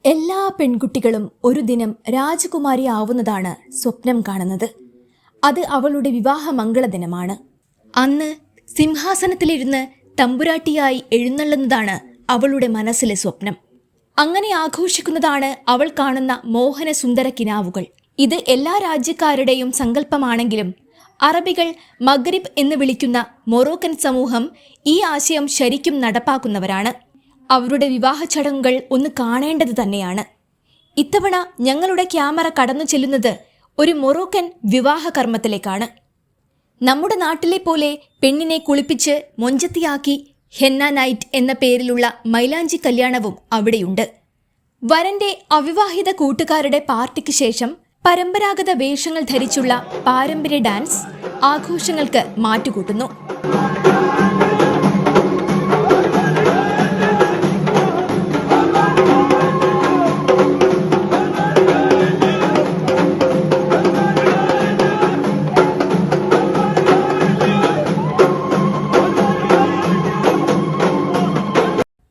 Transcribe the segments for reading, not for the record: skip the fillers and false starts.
എല്ലാ പെൺകുട്ടികളും ഒരു ദിനം രാജകുമാരി ആവുന്നതാണ് സ്വപ്നം കാണുന്നത്. അത് അവളുടെ വിവാഹ മംഗളദിനമാണ്. അന്ന് സിംഹാസനത്തിലിരുന്ന് തമ്പുരാട്ടിയായി എഴുന്നള്ളുന്നതാണ് അവളുടെ മനസ്സിലെ സ്വപ്നം. അങ്ങനെ ആഘോഷിക്കുന്നതാണ് അവൾ കാണുന്ന മോഹന സുന്ദര കിനാവുകൾ. ഇത് എല്ലാ രാജ്യക്കാരുടെയും സങ്കല്പമാണെങ്കിലും അറബികൾ മഗ്രിബ് എന്ന് വിളിക്കുന്ന മൊറോക്കൻ സമൂഹം ഈ ആശയം ശരിക്കും നടപ്പാക്കുന്നവരാണ്. അവരുടെ വിവാഹ ചടങ്ങുകൾ ഒന്ന് കാണേണ്ടത് തന്നെയാണ്. ഇത്തവണ ഞങ്ങളുടെ ക്യാമറ കടന്നു ചെല്ലുന്നത് ഒരു മൊറോക്കൻ വിവാഹ കർമ്മത്തിലേക്കാണ്. നമ്മുടെ നാട്ടിലെ പോലെ പെണ്ണിനെ കുളിപ്പിച്ച് മൊഞ്ചത്തിയാക്കി ഹെന്ന നൈറ്റ് എന്ന പേരിലുള്ള മൈലാഞ്ചി കല്യാണവും അവിടെയുണ്ട്. വരന്റെ അവിവാഹിത കൂട്ടുകാരുടെ പാർട്ടിക്ക് ശേഷം പരമ്പരാഗത വേഷങ്ങൾ ധരിച്ചുള്ള പാരമ്പര്യ ഡാൻസ് ആഘോഷങ്ങൾക്ക് മാറ്റുകൂട്ടുന്നു.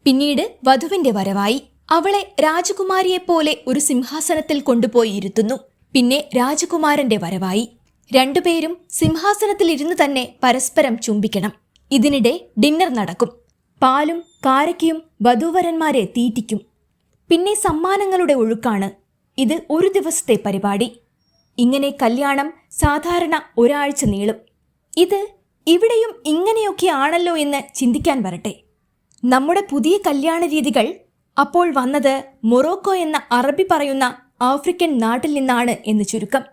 പിന്നീട് വധുവിന്റെ വരവായി. അവളെ രാജകുമാരിയെപ്പോലെ ഒരു സിംഹാസനത്തിൽ കൊണ്ടുപോയി ഇരുത്തുന്നു. പിന്നെ രാജകുമാരന്റെ വരവായി. രണ്ടുപേരും സിംഹാസനത്തിലിരുന്ന് തന്നെ പരസ്പരം ചുംബിക്കണം. ഇതിനിടെ ഡിന്നർ നടക്കും. പാലും കാരക്കയും വധൂവരന്മാരെ തീറ്റിക്കും. പിന്നെ സമ്മാനങ്ങളുടെ ഒഴുക്കാണ്. ഇത് ഒരു ദിവസത്തെ പരിപാടി. ഇങ്ങനെ കല്യാണം സാധാരണ ഒരാഴ്ച നീളും. ഇത് ഇവിടെയും ഇങ്ങനെയൊക്കെയാണല്ലോ എന്ന് ചിന്തിക്കാൻ വരട്ടെ. നമ്മുടെ പുതിയ കല്യാണ രീതികൾ അപ്പോൾ വന്നത് മൊറോക്കോ എന്ന അറബി പറയുന്ന ആഫ്രിക്കൻ നാട്ടിൽ നിന്നാണ് എന്ന് ചുരുക്കം.